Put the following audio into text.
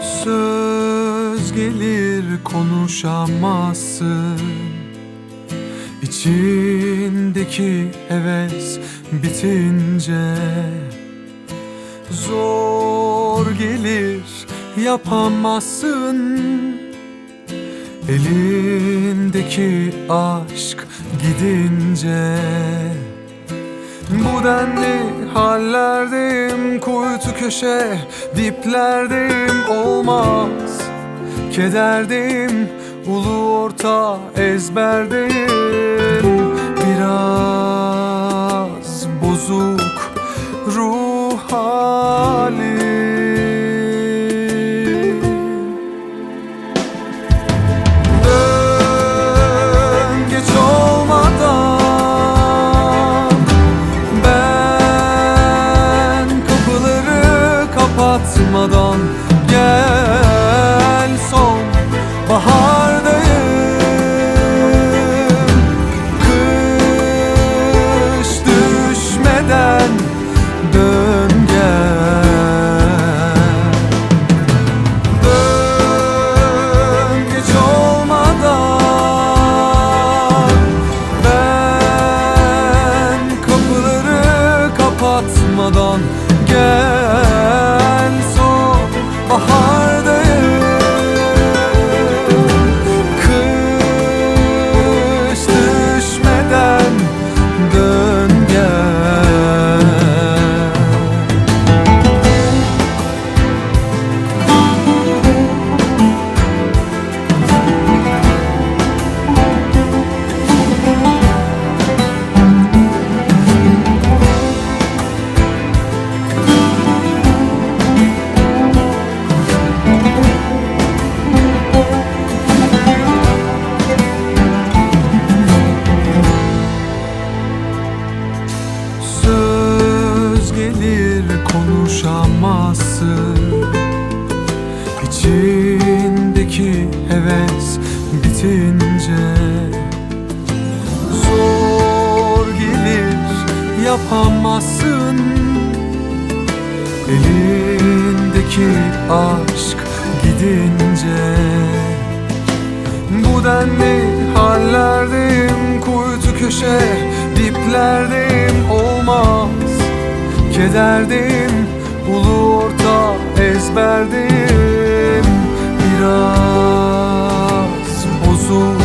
Söz gelir konuşamazsın, İçindeki heves bitince. Zor gelir yapamazsın, elindeki aşk gidince. Bu denli hallerdeyim, kuytu köşe diplerdeyim. Olmaz kederdeyim, ulu orta ezberdeyim. Biraz bozuk ruh halim. Dön geç olmadan, ben kapıları kapatmadan. Gel son bahardayım, kış düşmeden dön gel. Dön geç olmadan, ben kapıları kapatmadan. Gel son bahardayım, kış düşmeden dön gel. Söz gelir konuşamazsın, İçindeki heves bitince. Zor gelir yapamazsın, elindeki aşk gidince. Bu denli hallerdeyim, kuytu köşe diplerdeyim. Olmaz kederdeyim, ulu orta ezberdeyim. Biraz bozuk